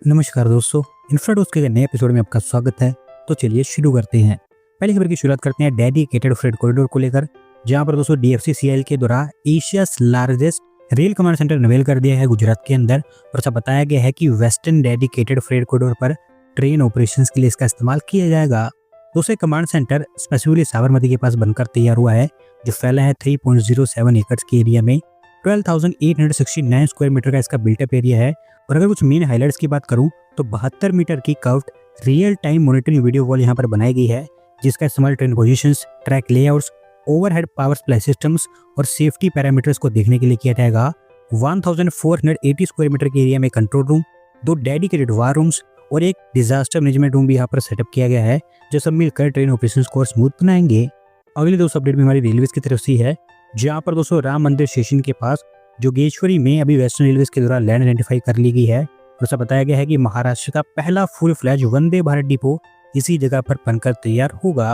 नमस्कार दोस्तों, इन्फ्राडोज के नए एपिसोड में आपका स्वागत है। तो चलिए शुरू करते हैं। पहली खबर की शुरुआत करते हैं डेडिकेटेड फ्रेट कॉरिडोर को लेकर, जहां पर दोस्तों DFCCIL के द्वारा Asia's largest rail command centre unveil कर दिया है गुजरात के अंदर। और ऐसा बताया गया है कि वेस्टर्न डेडिकेटेड फ्रेट कॉरिडोर पर ट्रेन ऑपरेशंस के लिए इसका इस्तेमाल किया जाएगा। दूसरे कमांड सेंटर स्पेसिफिकली साबरमती के पास बनकर तैयार हुआ है, जो फैला है 3.07 एकड़ के एरिया में। 12,869 स्क्वायर मीटर का इसका बिल्टअप एरिया है। और अगर कुछ मेन हाइलाइट्स की बात करूं तो 72 मीटर की curved real time monitoring video wall यहां पर बनाई गई है, जिसका इस्तेमाल train positions, track layouts, overhead power supply systems और सेफ्टी पैरामीटर्स को देखने के लिए किया जाएगा। 1480 स्क्वायर मीटर के एरिया में कंट्रोल रूम, 2 डेडिकेटेड वार रूम्स और एक डिजास्टर मैनेजमेंट रूम भी यहाँ पर सेटअप किया गया है, जो सब मिलकर ट्रेन ऑपरेशंस को स्मूथ बनाएंगे। अगली दोस्तों अपडेट भी हमारी रेलवे की तरफ से है, जहाँ पर दोस्तों राम मंदिर स्टेशन के पास जोगेश्वरी में अभी वेस्टर्न रेलवे के द्वारा लैंड आइडेंटिफाई कर ली गई है। और ऐसा बताया गया है कि महाराष्ट्र का पहला full fledge Vande Bharat depot इसी जगह पर बनकर तैयार होगा।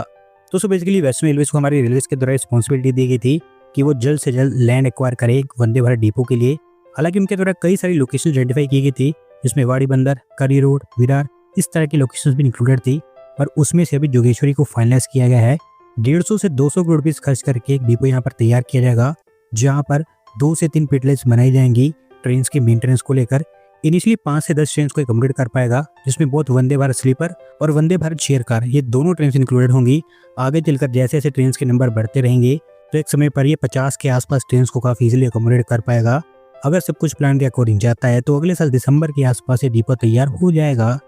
दोस्तों बेसिकली वेस्टर्न रेलवे को हमारी रेलवे के द्वारा रिस्पॉन्सिबिलिटी दी गई थी कि वो जल्द से जल्द लैंड एक्वायर करे वंदे भारत डिपो के लिए। हालांकि उनके द्वारा कई सारी लोकेशन आइडेंटिफाई की गई थी, जिसमें वाड़ी बंदर, करी रोड, विरार इस तरह की लोकेशन भी इंक्लूडेड थी। और उसमें से अभी जोगेश्वरी को फाइनलाइज किया गया है। 150 से 200 करोड़ रुपीज खर्च करके एक डिपो यहाँ पर तैयार किया जाएगा, जहाँ पर 2 से 3 पिटलेट्स बनाई जाएंगी ट्रेन के मेंटेनेंस को लेकर। इनिशियली 5 से 10 ट्रेन को कंप्लीट कर पाएगा, जिसमें बहुत वंदे भारत स्लीपर और वंदे भारत शेयर कार ये दोनों ट्रेन इंक्लूडेड होंगी। आगे चलकर जैसे जैसे ट्रेन के नंबर बढ़ते रहेंगे तो एक समय पर ये 50 के आसपास ट्रेन को काफी इजीली अकोमोडेट कर पाएगा। अगर सब कुछ प्लान के अकॉर्डिंग जाता है तो अगले साल दिसंबर के आसपास ये डिपो तैयार हो जाएगा।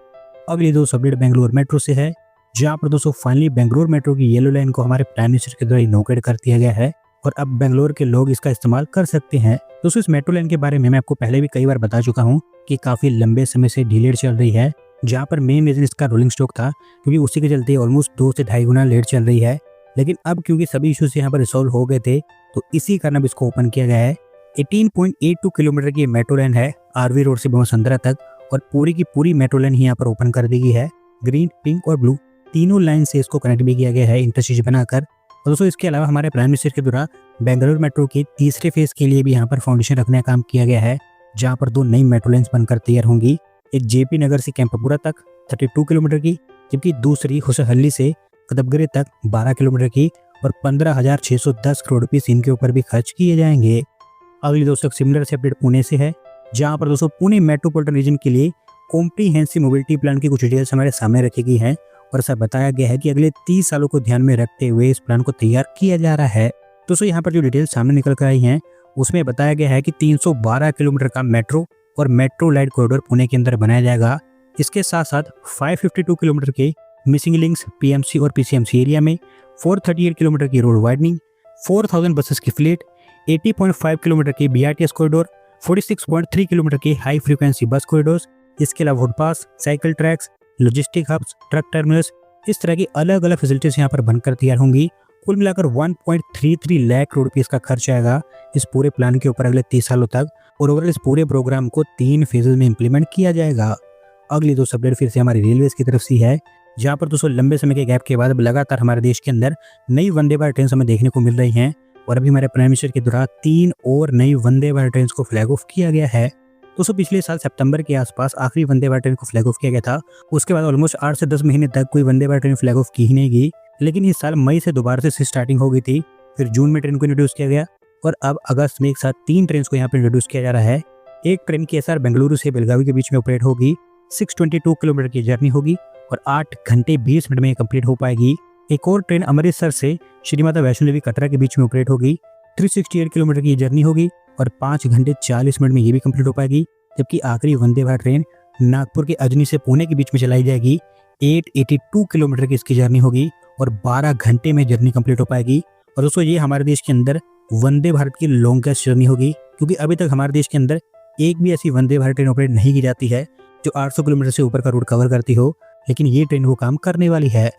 अब ये दोस्तों अपडेट बेंगलुरु मेट्रो से है, जहाँ पर दोस्तों फाइनली बेंगलुरु मेट्रो की येलो लाइन को हमारे प्राइम मिनिस्टर के द्वारा इनॉग्रेट कर दिया गया है और अब बेंगलोर के लोग इसका इस्तेमाल कर सकते हैं। दोस्तों इस मेट्रो लाइन के बारे में मैं आपको पहले भी कई बार बता चुका हूँ कि काफी लंबे समय से डिलेड चल रही है, जहाँ पर मेन रीजन इसका रोलिंग स्टॉक था, क्योंकि उसी के चलते ऑलमोस्ट 2 से 2.5 गुना लेट चल रही है। लेकिन अब क्योंकि सभी इश्यूज यहाँ पर रिसॉल्व हो गए थे, तो इसी कारण अब इसको ओपन किया गया है। 18.82 किलोमीटर की मेट्रो लाइन है आरवी रोड से बसंतरा तक, और पूरी की पूरी मेट्रो लाइन यहाँ पर ओपन कर दी गई है। ग्रीन, पिंक और ब्लू तीनों लाइन से इसको कनेक्ट भी किया गया है इंटरसिटी बनाकर। और दोस्तों इसके अलावा हमारे प्राइम मिनिस्टर के द्वारा बेंगलुरु मेट्रो के तीसरे फेज के लिए भी यहाँ पर फाउंडेशन रखने का काम किया गया है, जहाँ पर 2 नई मेट्रो लाइन्स बनकर तैयार होंगी। एक जेपी नगर से कैंपपुरा तक 32 किलोमीटर की, जबकि दूसरी हुसहल्ली से कदबगरे तक 12 किलोमीटर की, और 15,610 करोड़ रुपीज इनके ऊपर भी खर्च किए जाएंगे। अगली दोस्तों सिमिलर से अपडेट पुणे से है, जहाँ पर दोस्तों पुणे मेट्रोपॉलिटन रीजन के लिए कॉम्प्रीहेंसिव मोबिलिटी प्लान की कुछ डिटेल्स हमारे सामने रखी गई है। और ऐसा बताया गया है कि अगले 30 सालों को ध्यान में रखते हुए इस प्लान को तैयार किया जा रहा है। दोस्तों यहाँ पर जो डिटेल्स सामने निकल कर आई हैं, उसमें बताया गया है कि 312 किलोमीटर का मेट्रो और मेट्रो लाइट कॉरिडोर पुणे के अंदर बनाया जाएगा। इसके साथ साथ 552 किलोमीटर के मिसिंग लिंक्स PMC और PCMC एरिया में, 438 किलोमीटर की रोड वाइडनिंग, 4000 बसेस की फ्लीट, 80.5 किलोमीटर की BRTS कॉरिडोर, 46.3 किलोमीटर के हाई फ्रीक्वेंसी बस कॉरिडोर्स, इसके अलावा footpath, cycle tracks, logistic hubs, truck terminals, इस तरह की अलग अलग फैसिलिटीज यहाँ पर बनकर तैयार होंगी। कुल मिलाकर 1.33 लाख करोड़ रुपये इसका खर्च आएगा इस पूरे प्लान के ऊपर अगले 30 सालों तक। और ओवरऑल इस पूरे प्रोग्राम को 3 फेजेज में इंप्लीमेंट किया जाएगा। अगली दोस्तों अपडेट फिर से हमारी रेलवे की तरफ से है, जहाँ पर दोस्तों लंबे समय के गैप के बाद अब लगातार हमारे देश के अंदर नई वंदे भारत ट्रेन हमें देखने को मिल रही हैं। और अभी हमारे प्राइम मिनिस्टर के द्वारा 3 और नई वंदे भारत ट्रेन को फ्लैग ऑफ किया गया है। दोस्तों पिछले साल सितंबर के आसपास आखिरी वंदे भारत ट्रेन को फ्लैग ऑफ किया गया था। उसके बाद ऑलमोस्ट 8 से 10 महीने तक कोई Vande Bharat train flag of की ही नहीं गई। लेकिन इस साल मई से दोबारा से स्टार्टिंग हो गई थी, फिर जून में ट्रेन को इंट्रोड्यूस किया गया, और अब अगस्त में एक साथ 3 ट्रेन को यहाँ पर इंट्रोड्यूस किया जा रहा है। एक ट्रेन की SR बेंगलुरु से बेलगावी के बीच में ऑपरेट होगी, 622 किलोमीटर की जर्नी होगी और 8 घंटे 20 मिनट में कंप्लीट हो पाएगी। एक और ट्रेन अमृतसर से श्री माता वैष्णो देवी कटरा के बीच में ऑपरेट होगी, 368 किलोमीटर की जर्नी होगी और 5 घंटे 40 मिनट में ये भी कंप्लीट हो पाएगी। जबकि आखिरी वंदे भारत ट्रेन नागपुर के अजनी से पुणे के बीच में चलाई जाएगी, 882 किलोमीटर की इसकी जर्नी होगी और 12 घंटे में जर्नी कंप्लीट हो पाएगी। और दोस्तों ये हमारे देश के अंदर वंदे भारत की लॉन्गेस्ट जर्नी होगी, क्योंकि अभी तक हमारे देश के अंदर एक भी ऐसी वंदे भारत ट्रेन ऑपरेट नहीं की जाती है जो 800 किलोमीटर से ऊपर का रूट कवर करती हो, लेकिन ये ट्रेन वो काम करने वाली है।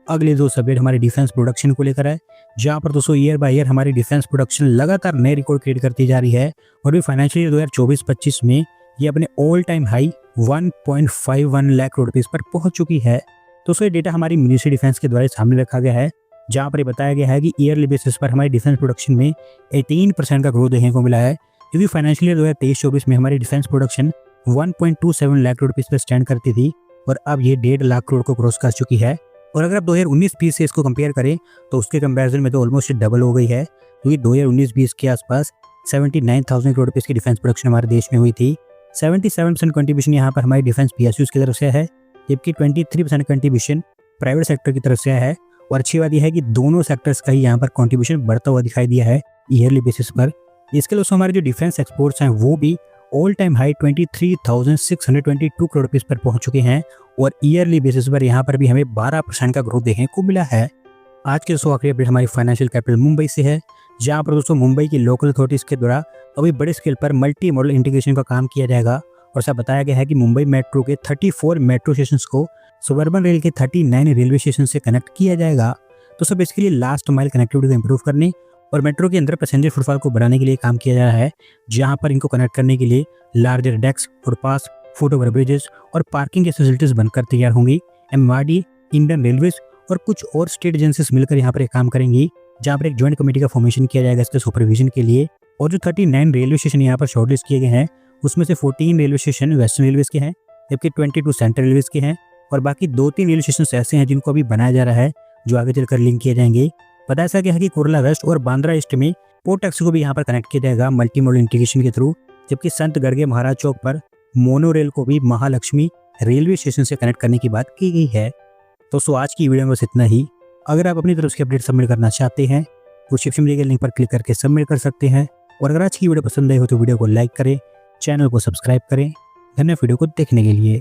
अगले दो अपडेट हमारे डिफेंस प्रोडक्शन को लेकर है, जहां पर दोस्तों ईयर बाय ईयर हमारी डिफेंस प्रोडक्शन लगातार नए रिकॉर्ड क्रिएट करती जा रही है। और भी फाइनेंशियल ईयर 2024-25 में ये अपने all time high 1.51 lakh crore rupees पर पहुंच चुकी है। दोस्तों ये डेटा हमारी मिनिस्ट्री डिफेंस के द्वारा सामने रखा गया है, जहां पर बताया गया है कि ईयरली बेसिस पर हमारी डिफेंस प्रोडक्शन में 18% का ग्रोथ देखने को मिला है, क्योंकि फाइनेंशियल ईयर 2023-24 में हमारी defence production 1.27 lakh crore rupees पर स्टैंड करती थी और अब ये 1.5 लाख करोड़ को क्रॉस कर चुकी है। और अगर आप 2019-20 से इसको कंपेयर करें तो उसके कंपैरिजन में तो ऑलमोस्ट डबल हो गई है, क्योंकि 2019-20 के आसपास 79,000 करोड़ रुपीस की डिफेंस प्रोडक्शन हमारे देश में हुई थी। 77% कंट्रीब्यूशन यहाँ पर हमारी डिफेंस पीएसयूज की तरफ से है, जबकि 23% कंट्रीब्यूशन प्राइवेट सेक्टर की तरफ से है। और अच्छी बात यह है कि दोनों सेक्टर्स का ही यहाँ पर कंट्रीब्यूशन बढ़ता हुआ दिखाई दिया है ईयरली बेसिस पर। इसके अलावा हमारे जो डिफेंस एक्सपोर्ट्स हैं वो भी all time high 23,622 crore rupees पर पहुंच चुके हैं और ईयरली बेसिस पर यहाँ पर भी हमें 12% का ग्रोथ देखने को मिला है। आज के दोस्तों आखिरी अपडेट हमारी फाइनेंशियल कैपिटल मुंबई से है, जहाँ पर दोस्तों मुंबई की लोकल अथॉरिटीज़ के द्वारा अभी बड़े स्केल पर मल्टी मॉडल इंटीग्रेशन का काम किया जाएगा। और ऐसा बताया गया है कि मुंबई मेट्रो के 34 मेट्रो स्टेशन को सुबर्बन रेल के 39 रेलवे स्टेशन से कनेक्ट किया जाएगा। तो सब इसके लिए लास्ट माइल कनेक्टिविटी को इंप्रूव करने और मेट्रो के अंदर पैसेंजर फुटफॉल को बढ़ाने के लिए काम किया जा रहा है, जहां पर इनको कनेक्ट करने के लिए larger desk, footpath, foot over bridges और पार्किंग की फैसिलिटीज बनकर तैयार होंगी। एमआरडी, इंडियन रेलवेज और कुछ और स्टेट एजेंसीज मिलकर यहाँ पर एक काम करेंगी, जहाँ पर एक ज्वाइंट कमेटी का फॉर्मेशन किया जाएगा इसके सुपरविजन के लिए। और जो 39 रेलवे स्टेशन यहाँ पर शॉर्टलिस्ट किए गए हैं उसमें से 14 रेलवे स्टेशन वेस्टर्न रेलवेज के हैं, जबकि 22 सेंट्रल रेलवेज के हैं और बाकी 2-3 रेलवे स्टेशन ऐसे हैं जिनको अभी बनाया जा रहा है, जो आगे चलकर लिंक किए जाएंगे। बताया जा गया है कि कुर्ला वेस्ट और बांद्रा ईस्ट में पोर्ट टैक्सी को भी यहाँ पर कनेक्ट किया जाएगा मल्टी मॉडल इंटीग्रेशन के थ्रू, जबकि संत गड़गे महाराज चौक पर मोनो रेल को भी महालक्ष्मी रेलवे स्टेशन से कनेक्ट करने की बात की गई है। दोस्तों आज की वीडियो में बस इतना ही। अगर आप अपनी तरफ से अपडेट सबमिट करना चाहते हैं तो डिस्क्रिप्शन में दिए गए लिंक पर क्लिक करके सबमिट कर सकते हैं। और अगर आज की वीडियो पसंद आई हो तो वीडियो को लाइक करें, चैनल को सब्सक्राइब करें। धन्यवाद वीडियो को देखने के लिए।